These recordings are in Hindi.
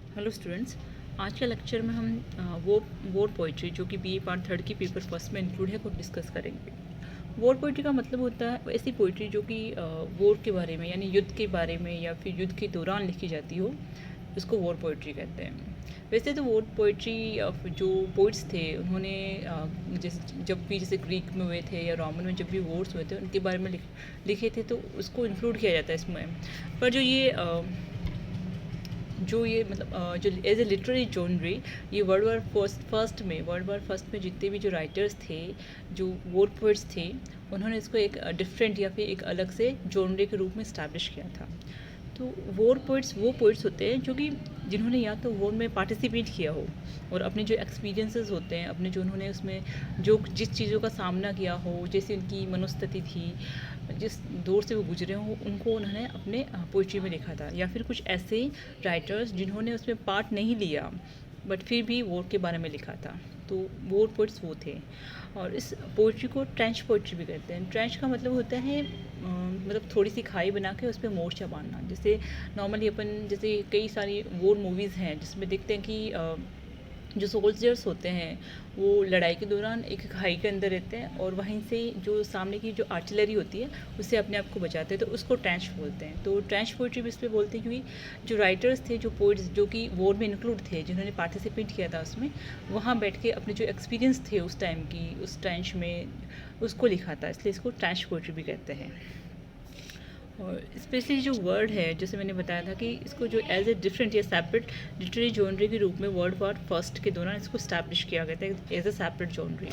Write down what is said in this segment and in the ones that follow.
Hello students. आज के लेक्चर में हम वॉर पोइट्री जो कि बीए पार्ट थर्ड की पेपर फर्स्ट में इंक्लूड है को डिस्कस करेंगे। वॉर पोइट्री का मतलब होता है ऐसी पोइट्री जो कि वॉर के बारे में यानी युद्ध के बारे में या फिर युद्ध के दौरान लिखी जाती हो, उसको वॉर पोइट्री कहते हैं। वैसे तो वॉर पोइट्री जो पोइट्स थे उन्होंने जैसे जब भी जैसे ग्रीक में हुए थे या रोमन में जब भी वॉर्स हुए थे उनके बारे में लिखे थे, तो उसको इंक्लूड किया जाता है इसमें। पर जो ये मतलब जो एज ए लिटरेरी जॉनरी, ये वर्ल्ड वार फर्स्ट में जितने भी जो राइटर्स थे, जो वॉर पोइट्स थे, उन्होंने इसको एक डिफरेंट या फिर एक अलग से जॉनरे के रूप में इस्टेब्लिश किया था। तो वॉर पोइट्स वो पोइट्स होते हैं जो कि जिन्होंने या तो वॉर में पार्टिसिपेट किया हो और अपने जो एक्सपीरियंसेस होते हैं, अपने जो उन्होंने उसमें जो जिस चीज़ों का सामना किया हो, जैसी उनकी मनोस्थिति थी, जिस दौर से वो गुजरे हों, उनको उन्होंने अपने पोइट्री में लिखा था। या फिर कुछ ऐसे राइटर्स जिन्होंने उसमें पार्ट नहीं लिया बट फिर भी वॉर के बारे में लिखा था, तो वॉर पोइट्स वो थे। और इस पोइट्री को ट्रेंच पोइट्री भी कहते हैं। ट्रेंच का मतलब होता है मतलब थोड़ी सी खाई बना के उस पर मोर्चा बांधना। जैसे नॉर्मली अपन जैसे कई सारी वॉर मूवीज़ हैं जिसमें देखते हैं कि जो सोल्जर्स होते हैं वो लड़ाई के दौरान एक खाई के अंदर रहते हैं और वहीं से जो सामने की जो आर्टिलरी होती है उससे अपने आप को बचाते हैं, तो उसको ट्रेंच बोलते हैं। तो ट्रेंच पोइट्री भी इस पर बोलते हैं क्योंकि जो राइटर्स थे, जो पोइट्स जो कि वॉर में इंक्लूड थे, जिन्होंने पार्टिसिपेट किया था उसमें, वहाँ बैठ के अपने जो एक्सपीरियंस थे उस टाइम की उस ट्रेंच में, उसको लिखा था, इसलिए इसको ट्रेंच पोइट्री भी कहते हैं। और स्पेशली जो वर्ड है, जैसे मैंने बताया था कि इसको जो एज ए डिफरेंट या सेपरेट लिटरेरी जॉनरी के रूप में वर्ल्ड वॉर फर्स्ट के दौरान इसको स्टैब्लिश किया गया था एज ए सेपरेट जॉनरी।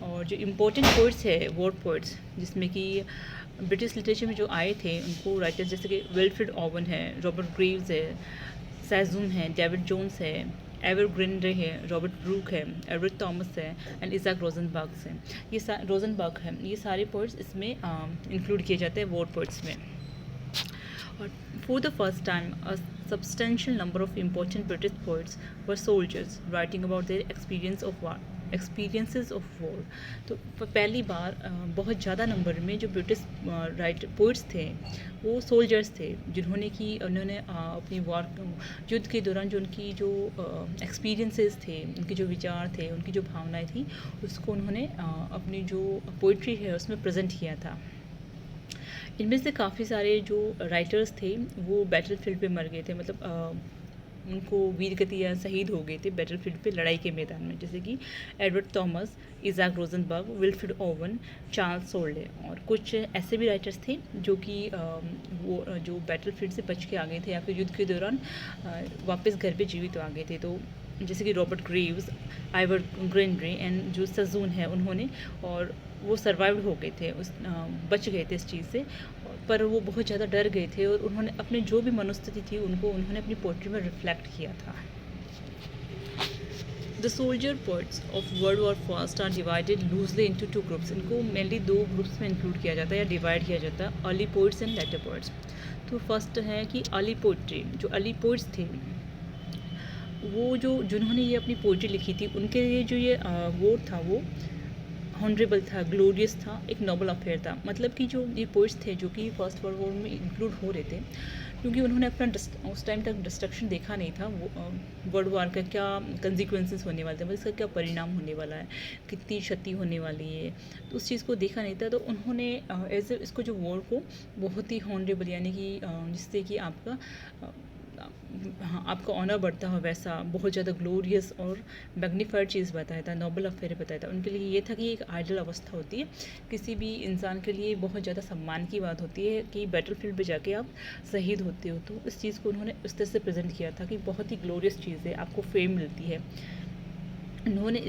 और जो इम्पोर्टेंट पोइट्स है वॉर पोइट्स, जिसमें कि ब्रिटिश लिटरेचर में जो आए थे उनको राइटर्स जैसे कि विल्फ्रेड ओवन है, रॉबर्ट ग्रीव्स है, सैजूम है, डेविड जोन्स है, एवर ग्रिनरे है, रॉबर्ट ब्रूक है, एडवर्ड थॉमस है एंड इज़ाक रोजनबर्ग है। रोजनबर्ग है, ये सारे पोइट्स इसमें इंक्लूड किए जाते हैं वॉर पोइट्स में। और for the first time, a substantial number of important British poets were soldiers writing about their experiences of war. तो पहली बार बहुत ज़्यादा नंबर में जो ब्रिटिश पोइट्स थे वो सोल्जर्स थे, जिन्होंने कि उन्होंने अपनी वॉर युद्ध के दौरान जो उनकी जो एक्सपीरियंसेस थे, उनके जो विचार थे, उनकी जो भावनाएं थी, उसको उन्होंने अपनी जो पोइट्री है उसमें प्रेजेंट किया था। इनमें से काफ़ी सारे जो राइटर्स थे वो बैटल फील्ड पे मर गए थे, मतलब उनको वीर गति या शहीद हो गए थे बैटल फील्ड पे लड़ाई के मैदान में, जैसे कि Edward Thomas, Isaac Rosenberg, Wilfred Owen, Charles Sorley. और कुछ ऐसे भी राइटर्स थे जो कि वो जो बैटल फील्ड से बच के आ गए थे या फिर युद्ध के दौरान वापस घर पे जीवित आ गए थे। तो जैसे कि रॉबर्ट ग्रीव्स, आइवर ग्रिनरे एंड जो सजून है, उन्होंने और वो सर्वाइव्ड हो गए थे, बच गए थे इस चीज़ से, पर वो बहुत ज़्यादा डर गए थे और उन्होंने अपने जो भी मनोस्थिति थी उन्होंने अपनी पोइट्री में रिफ्लेक्ट किया था। The soldier poets of World War first are divided loosely into two groups. इनको मेनली दो ग्रुप्स में इंक्लूड किया जाता है या डिवाइड किया जाता है, early poets and later poets. तो फर्स्ट है कि अर्ली पोइट्री। जो अर्ली पोइट्स थे वो जिन्होंने ये अपनी पोइट्री लिखी थी, उनके लिए जो ये वॉर था वो हॉनरेबल था, ग्लोरियस था, एक नोबल अफेयर था। मतलब कि जो ये पोइट्स थे जो कि फर्स्ट वर्ल्ड वॉर में इंक्लूड हो रहे थे, क्योंकि उन्होंने अपना उस टाइम तक डिस्ट्रक्शन देखा नहीं था, वो वर्ल्ड वार का क्या कंसिक्वेंसेस होने वाले थे, मतलब इसका क्या परिणाम होने वाला है, कितनी क्षति होने वाली है, तो उस चीज़ को देखा नहीं था। तो उन्होंने एज इसको जो वॉर को बहुत ही हॉनरेबल यानी कि जिससे कि आपका हाँ आपका ऑनर बढ़ता हो, वैसा बहुत ज़्यादा ग्लोरियस और मैग्नीफाइड चीज़ बताया था, नोबल अफेयर बताया था। उनके लिए ये था कि एक आइडल अवस्था होती है, किसी भी इंसान के लिए बहुत ज़्यादा सम्मान की बात होती है कि बैटल फील्ड पे जाके आप शहीद होते हो। तो इस चीज़ को उन्होंने उस तरह से प्रेजेंट किया था कि बहुत ही ग्लोरियस चीज़ है, आपको फेम मिलती है। उन्होंने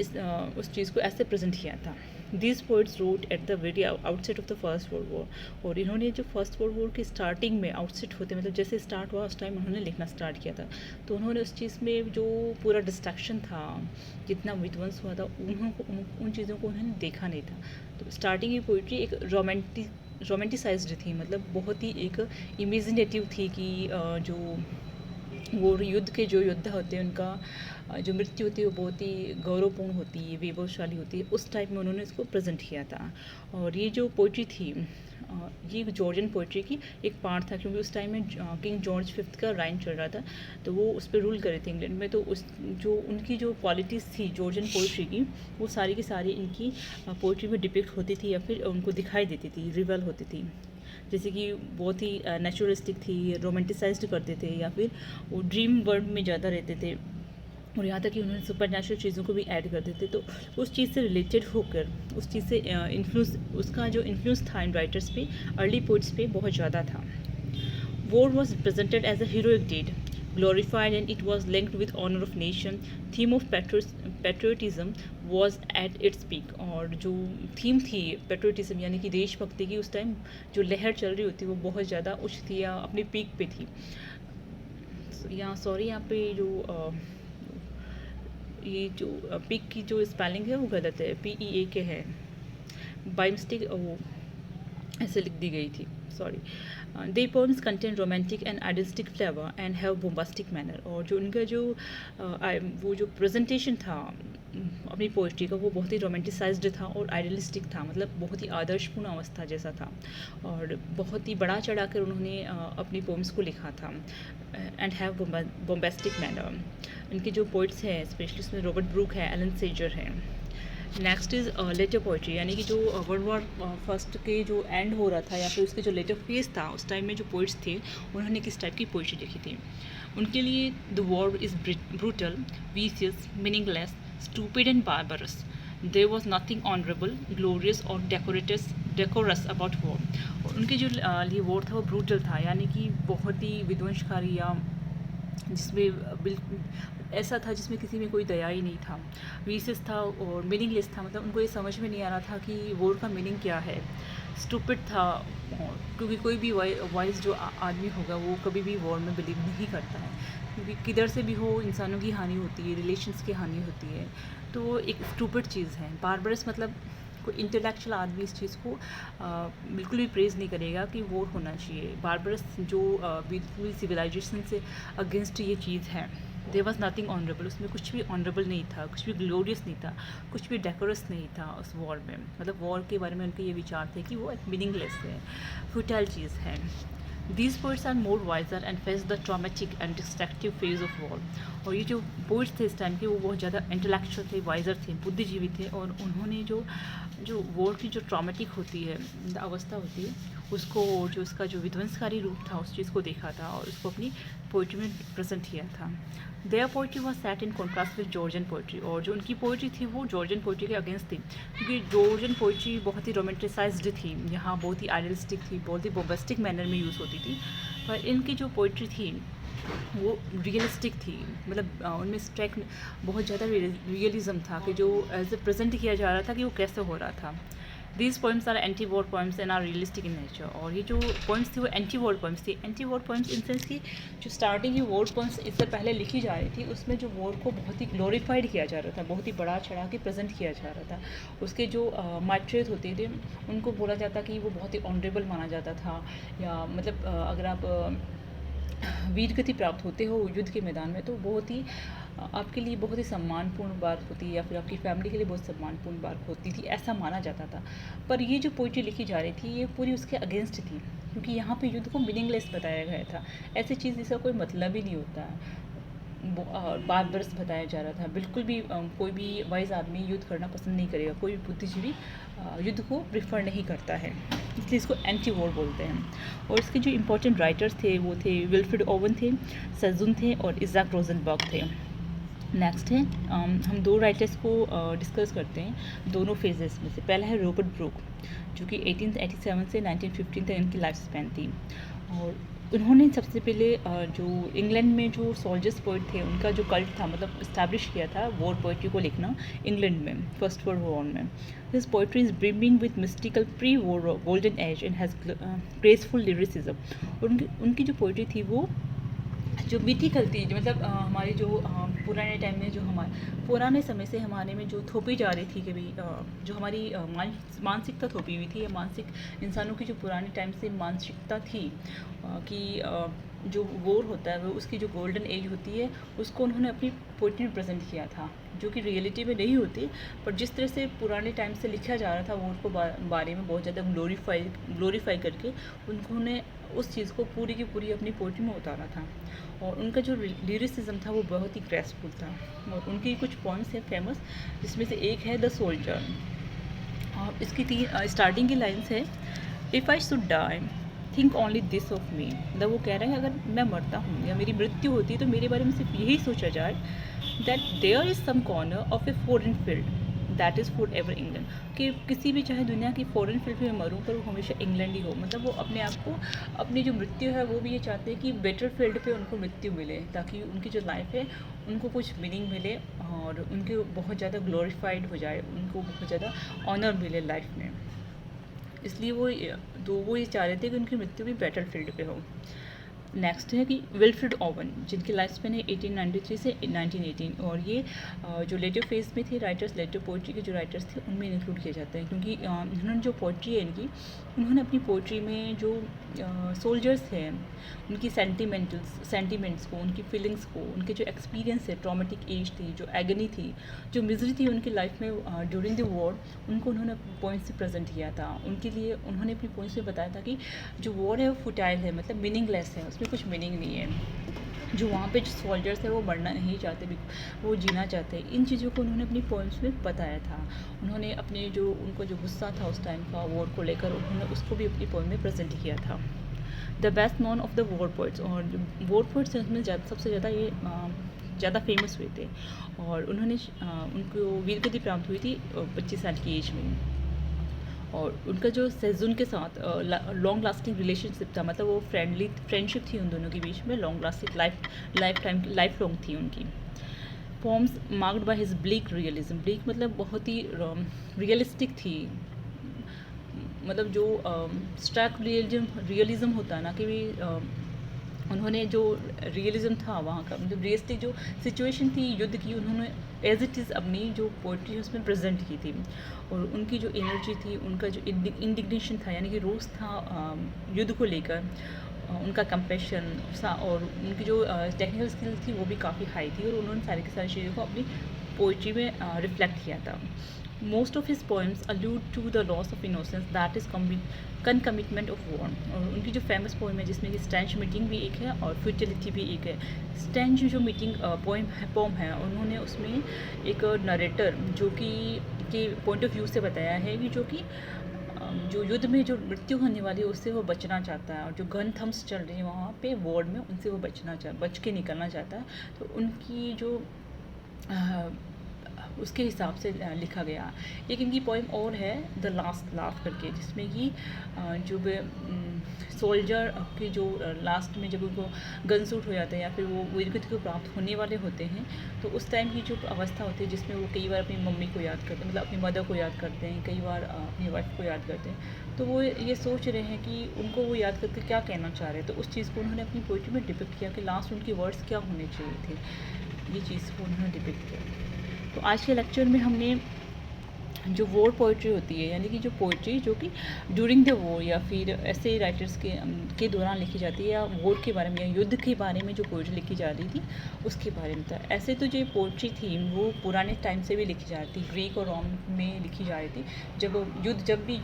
उस चीज़ को ऐसे प्रेजेंट किया था। These poets wrote at the very outset of the first World War. और इन्होंने जो फर्स्ट वर्ल्ड वॉर की स्टार्टिंग में आउटसेट होते मतलब जैसे स्टार्ट हुआ उस टाइम उन्होंने लिखना स्टार्ट किया था। तो उन्होंने उस चीज़ में जो पूरा डिस्ट्रक्शन था, जितना विध्वंस हुआ था, उन चीज़ों को उन्होंने देखा नहीं था। तो स्टार्टिंग की पोइट्री एक रोमांटिसाइज्ड थी, मतलब बहुत ही एक इमेजिनेटिव थी कि जो वो युद्ध के जो योद्धा होते हैं उनका जो मृत्यु होती है वो बहुत ही गौरवपूर्ण होती है, वैभवशाली होती है, उस टाइप में उन्होंने इसको प्रेजेंट किया था। और ये जो पोइट्री थी ये जॉर्जियन पोइट्री की एक पार्ट था, क्योंकि उस टाइम में किंग जॉर्ज फिफ्थ का राइन चल रहा था, तो वो उस पर रूल कर रहे थे इंग्लैंड में। तो उस जो उनकी जो क्वालिटीज़ थी जॉर्जियन पोइट्री की, वो सारी की सारी इनकी पोइट्री में डिपिक्ट होती थी या फिर उनको दिखाई देती थी, रिवेल होती थी। जैसे कि बहुत ही नेचुरलिस्टिक थी, रोमांटिसाइज्ड करते थे या फिर वो ड्रीम वर्ल्ड में ज़्यादा रहते थे, और यहाँ तक कि उन्होंने सुपर नेचुरल चीज़ों को भी ऐड कर देते। तो उस चीज़ से रिलेटेड होकर उस चीज़ से इन्फ्लुएंस, उसका जो इन्फ्लुएंस था इन राइटर्स पे, अर्ली पोइट्स पे बहुत ज़्यादा था। War was presented as a heroic deed, glorified, and it was linked with honor of nation. Theme of patriotism was at its peak. और जो थीम थी पेट्रियोटिज्म यानी कि देशभक्ति की, उस टाइम जो लहर चल रही होती वो बहुत ज़्यादा उच्च थी या अपने पीक पे थी। यहाँ पे जो ये जो पीक की जो स्पेलिंग है वो गलत है, PEAK है, बाई मिस्टेक वो ऐसे लिख दी गई थी, sorry. They poems contain romantic and idealistic flavour and have bombastic manner. और जो उनका जो वो जो प्रेजेंटेशन था अपनी पोइट्री का, वो बहुत ही रोमांटिसाइज्ड था और आइडियलिस्टिक था, मतलब बहुत ही आदर्शपूर्ण अवस्था जैसा था, और बहुत ही बड़ा चढ़ा कर उन्होंने अपनी पोम्स को लिखा था। And have bombastic manner. इनके जो पोइट्स हैं स्पेशली उसमें रॉबर्ट ब्रूक है, एलन सेजर है। नेक्स्ट इज़ लेटर पोइट्री, यानी कि जो वर्ल्ड वॉर फर्स्ट के जो एंड हो रहा था या फिर उसके जो लेटर फेज था, उस टाइम में जो पोइट्स थे उन्होंने किस टाइप की पोइट्री लिखी थी। उनके लिए the war is brutal, vicious, meaningless, stupid and barbarous. There was nothing honourable, glorious or decorous about war. और उनके जो लिए वॉर था वो ब्रूटल था, यानी कि बहुत ही विध्वंसकारी या जिसमें बिल्कुल ऐसा था जिसमें किसी में कोई दया ही नहीं था। वीसियस था और मीनिंगलेस था, मतलब उनको ये समझ में नहीं आ रहा था कि वॉर का मीनिंग क्या है। स्टूपिड था, क्योंकि कोई भी वाइज जो आदमी होगा वो कभी भी वॉर में बिलीव नहीं करता है, क्योंकि किधर से भी हो इंसानों की हानि होती है, रिलेशंस की हानि होती है, तो वो एक स्टूपिड चीज़ है। बार्बरस मतलब कोई इंटेलेक्चुअल आदमी इस चीज़ को बिल्कुल भी प्रेज़ नहीं करेगा कि वॉर होना चाहिए। बार्बरस जो बिल्कुल सिविलाइजेशन से अगेंस्ट ये चीज़ है। देयर वॉज नथिंग ऑनरेबल, उसमें कुछ भी ऑनरेबल नहीं था, कुछ भी ग्लोरियस नहीं था, कुछ भी डेकोरस नहीं था उस वॉर में। मतलब वॉर के बारे में उनके ये विचार थे कि वो एक मीनिंगलेस है, फ्यूटाइल चीज़ है। These poets are more wiser and face the traumatic and destructive phase of war. और ये जो पोइट्स थे इस टाइम के, वो बहुत ज़्यादा इंटेलेक्चुअल थे, वाइजर थे, बुद्धिजीवी थे, और उन्होंने जो वॉर की जो ट्रॉमेटिक होती है अवस्था होती है उसको, जो उसका जो विध्वंसकारी रूप था उस चीज़ को देखा था और उसको अपनी पोइट्री में प्रेजेंट किया था। Their poetry was set in contrast with Georgian poetry. और जो उनकी पोइट्री थी वो जॉर्जियन पोइट्री के अगेंस्ट थी, क्योंकि जॉर्जियन पोइट्री बहुत ही रोमांटिसाइज्ड थी, यहाँ बहुत ही आइडियलिस्टिक थी, बहुत ही बोम्बास्टिक मैनर में यूज़ होती थी। पर इनकी जो पोइट्री थी वो रियलिस्टिक थी, मतलब उनमें स्ट्रैक बहुत ज़्यादा रियलिज्म था कि जो एज ए प्रेजेंट किया जा रहा था कि वो कैसे हो रहा था। These poems are anti war poems and are realistic in nature. और ये जो पोइम्स थी वो एंटी वॉर पोइम्स थी। Anti war poems in sense की जो स्टार्टिंग की वॉर पोइम्स इससे पहले लिखी जा रही थी, उसमें जो वॉर को बहुत ही ग्लोरीफाइड किया जा रहा था, बहुत ही बड़ा चढ़ा के प्रेजेंट किया जा रहा था। उसके जो मार्टरेट होते थे उनको बोला जाता कि वो बहुत ही ऑनरेबल माना जाता था, या मतलब अगर आप वीर गति प्राप्त होते हो युद्ध के मैदान में, तो बहुत ही आपके लिए बहुत ही सम्मानपूर्ण बात होती है, या फिर आपकी फैमिली के लिए बहुत सम्मानपूर्ण बात होती थी, ऐसा माना जाता था। पर ये जो पोइट्री लिखी जा रही थी ये पूरी उसके अगेंस्ट थी, क्योंकि यहाँ पे युद्ध को मीनिंगलेस बताया गया था, ऐसी चीज़ जिसका कोई मतलब ही नहीं होता है, बार्बरस बताया जा रहा था। बिल्कुल भी कोई भी वाइज आदमी युद्ध करना पसंद नहीं करेगा, कोई भी बुद्धिजीवी युद्ध को प्रिफर नहीं करता है, इसलिए इसको एंटी वॉर बोलते हैं। और इसके जो इम्पोर्टेंट राइटर्स थे वो थे विल्फ्रेड ओवन थे, सजुन थे और इज़ाक रोजनबर्ग थे। नेक्स्ट है हम दो राइटर्स को डिस्कस करते हैं दोनों फेजेस में से। पहला है रॉबर्ट ब्रूक, जो कि 1887 से 1915 तक इनकी लाइफ स्पैन थी। और उन्होंने सबसे पहले जो इंग्लैंड में जो सोल्जर्स पोइट थे उनका जो कल्ट था, मतलब इस्टेब्लिश किया था वॉर पोइट्री को लिखना इंग्लैंड में फर्स्ट वर्ल्ड वॉर में। This poetry is brimming with mystical pre war golden age and has graceful lyricism. और उनकी जो पोइट्री थी वो जो मिथिकल थी, जो मतलब हमारे जो पुराने टाइम में, जो हमारे पुराने समय से हमारे में जो थोपी जा रही थी कभी, जो हमारी मानसिकता थोपी हुई थी, या मानसिक इंसानों की जो पुराने टाइम से मानसिकता थी कि जो वॉर होता है वो उसकी जो गोल्डन एज होती है उसको उन्होंने अपनी पोइट्री में प्रेजेंट किया था, जो कि रियलिटी में नहीं होती, पर जिस तरह से पुराने टाइम से लिखा जा रहा था वॉर को बारे में बहुत ज़्यादा ग्लोरीफाई करके उन्होंने उस चीज़ को पूरी की पूरी अपनी पोइट्री में उतारा था। और उनका जो लिरिसिज्म था वो बहुत ही ग्रेसफुल था। और उनकी कुछ पॉइंट्स हैं फेमस, जिसमें से एक है द सोल्जर। और इसकी तीन स्टार्टिंग की लाइन्स है, if I should die think only this of me. मतलब वो कह रहे हैं अगर मैं मरता हूँ या मेरी मृत्यु होती है तो मेरे बारे में सिर्फ यही सोचा जाए, that there is some corner of a foreign field that is for ever England. कि किसी भी चाहे दुनिया की फॉरेन फील्ड में मरूँ पर वो हमेशा इंग्लैंड ही हो। मतलब वो अपने आप को, अपनी जो मृत्यु है वो भी ये चाहते हैं कि बेटर फील्ड पे उनको मृत्यु मिले, ताकि उनकी जो लाइफ है उनको कुछ मीनिंग मिले और उनके बहुत ज़्यादा ग्लोरीफाइड हो जाए, उनको बहुत ज़्यादा ऑनर मिले लाइफ में। इसलिए वो ये चाह रहे थे कि उनकी मृत्यु भी बैटल फील्ड पे हो। नेक्स्ट है कि विल्फ्रेड ओवन, जिनकी लाइफ स्पेन है 1893 से 1918। और ये जो लेटर फेज में थे राइटर्स, लेटर पोइट्री के जो राइटर्स थे उनमें इंक्लूड किए जाते हैं, क्योंकि उन्होंने जो पोइट्री है इनकी, उन्होंने अपनी पोइट्री में जो सोल्जर्स हैं उनकी सेंटिमेंट्स को, उनकी फीलिंग्स को, उनके जो एक्सपीरियंस है, ट्रॉमेटिक एज थी, जो एगनी थी, जो मिजरी थी उनकी लाइफ में ड्यूरिंग द वॉर, उनको उन्होंने पॉइंट्स से प्रेजेंट किया था। उनके लिए उन्होंने अपनी पॉइंट्स में बताया था कि जो वॉर है वो फुटाइल है, मतलब मीनिंगलेस है, उसमें कुछ मीनिंग नहीं है। जो वहाँ पे जो सोल्जर्स है वो मरना नहीं चाहते, वो जीना चाहते हैं। इन चीज़ों को उन्होंने अपनी पोइम्स में बताया था। उन्होंने अपने जो उनको जो गुस्सा था उस टाइम का वॉर को लेकर, उन्होंने उसको भी अपनी पोइम में प्रेजेंट किया था। The best none of the war poets, और जो वॉर पोइट्स हैं उसमें सबसे ज़्यादा ये ज़्यादा फेमस हुए थे। और उन्होंने उनको वीर गति प्राप्त हुई थी 25 साल की एज में। और उनका जो सेजुन के साथ लॉन्ग लास्टिंग रिलेशनशिप था, मतलब वो फ्रेंडशिप थी उन दोनों के बीच में, लॉन्ग लास्टिंग लाइफ लॉन्ग थी उनकी। Poems marked by his bleak realism, bleak मतलब बहुत ही रियलिस्टिक थी। मतलब जो स्ट्रक रियलिज्म होता है ना, कि भी उन्होंने जो रियलिज्म था वहाँ का, मतलब रियलिस्टिक जो सिचुएशन थी युद्ध की, उन्होंने एज इट इज़ अपनी जो पोइट्री उसमें प्रेजेंट की थी। और उनकी जो एनर्जी थी, उनका जो इंडिग्नेशन था, यानी कि रोष था युद्ध को लेकर, उनका कंपैशन और उनकी जो टेक्निकल स्किल थी वो भी काफ़ी हाई थी। और उन्होंने सारी की सारी चीज़ों को अपनी पोइट्री में रिफ्लेक्ट किया था। Most of his poems allude to the loss of innocence that is commitment of war. और उनकी जो फेमस पोएम है जिसमें कि स्टैंच मीटिंग भी एक है और फ्यूटिलिटी भी एक है। स्टैंच जो मीटिंग पोम है, उन्होंने उसमें एक नरेटर जो कि के पॉइंट ऑफ व्यू से बताया है कि जो युद्ध में जो मृत्यु होने वाली है उससे वो बचना चाहता है, और जो गन थम्स चल रही है वहाँ पे वॉर में, उनसे वो बच के निकलना चाहता है। तो उनकी जो उसके हिसाब से लिखा गया। एक इनकी पोइम और है द लास्ट लाफ करके, जिसमें कि जो सोल्जर के जो लास्ट में जब उनको गन सूट हो जाता है या फिर वो वीरगति को प्राप्त होने वाले होते हैं, तो उस टाइम की जो अवस्था होती है जिसमें वो कई बार अपनी मम्मी को याद करते हैं, मतलब अपनी मदर को याद करते हैं, कई बार अपनी वाइफ को याद करते हैं। तो वो ये सोच रहे हैं कि उनको वो याद करके क्या कहना चाह रहे हैं। तो उस चीज़ को उन्होंने अपनी पोइट्री में डिपिक्ट किया कि लास्ट उनके वर्ड्स क्या होने चाहिए थे। ये चीज़ को उन्होंने डिपिक्ट किया। तो आज के लेक्चर में हमने जो वॉर पोइट्री होती है, यानी कि जो पोइट्री जो कि ड्यूरिंग द वॉर या फिर ऐसे राइटर्स के दौरान लिखी जाती है, या वॉर के बारे में या युद्ध के बारे में जो पोइट्री लिखी जा रही थी उसके बारे में था। ऐसे तो जो पोइट्री थी वो पुराने टाइम से भी लिखी जा रही थी, ग्रीक और रोम में लिखी जा रही थी। जब भी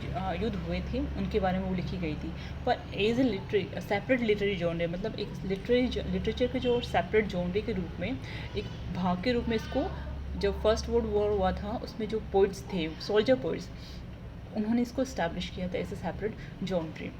युद्ध हुए थे उनके बारे में वो लिखी गई थी। पर as a separate literary genre, मतलब एक लिटरेचर के जो सेपरेट जॉनर के रूप में, एक भाग के रूप में इसको, जब फर्स्ट वर्ल्ड वॉर हुआ था उसमें जो पोइट्स थे, सोल्जर पोइट्स, उन्होंने इसको इस्टेब्लिश किया था एज ए सेपरेट जॉनर,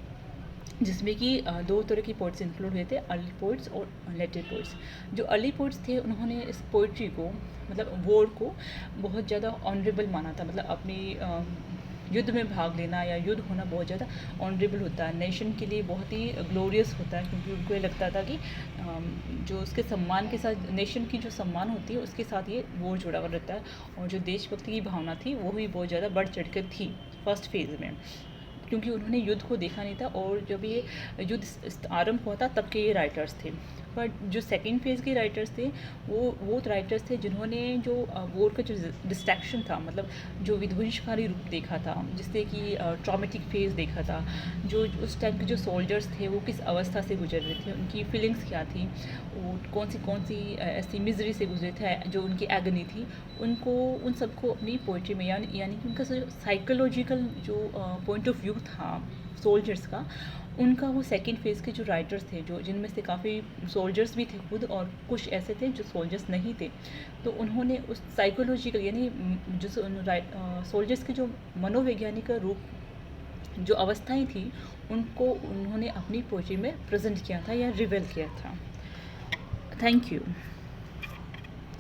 जिसमें कि दो तरह की पोइट्स इंक्लूड हुए थे, अर्ली पोइट्स और लेटर पोइट्स। जो अर्ली पोइट्स थे उन्होंने इस पोइट्री को, मतलब वॉर को बहुत ज़्यादा ऑनरेबल माना था, मतलब अपनी युद्ध में भाग लेना या युद्ध होना बहुत ज़्यादा ऑनरेबल होता है, नेशन के लिए बहुत ही ग्लोरियस होता है, क्योंकि उनको ये लगता था कि जो उसके सम्मान के साथ, नेशन की जो सम्मान होती है उसके साथ ये वॉर जुड़ा हुआ रहता है। और जो देशभक्ति की भावना थी वो भी बहुत ज़्यादा बढ़ चढ़ कर थी फर्स्ट फेज़ में, क्योंकि उन्होंने युद्ध को देखा नहीं था। और जब ये युद्ध आरंभ हुआ था तब के ये राइटर्स थे। बट जो सेकंड फेज़ के राइटर्स थे वो राइटर्स थे जिन्होंने जो वॉर का जो डिस्ट्रैक्शन था, मतलब जो विध्वंसकारी रूप देखा था, जिससे कि ट्रॉमेटिक फेज़ देखा था, जो उस टाइम के जो सोल्जर्स थे वो किस अवस्था से गुजर रहे थे, उनकी फीलिंग्स क्या थी, वो कौन सी ऐसी मिजरी से गुजरे थे, जो उनकी एगनी थी, उनको उन सबको अपनी पोइट्री में यानी कि उनका साइकोलॉजिकल जो पॉइंट ऑफ व्यू था सोल्जर्स का, उनका वो सेकंड फेज़ के जो राइटर्स थे, जो जिनमें से काफ़ी सोल्जर्स भी थे खुद और कुछ ऐसे थे जो सोल्जर्स नहीं थे, तो उन्होंने उस साइकोलॉजिकल यानी जो सोल्जर्स के जो मनोवैज्ञानिक रूप जो अवस्थाएं थी उनको उन्होंने अपनी पोइट्री में प्रेजेंट किया था या रिवेल किया था। Thank you.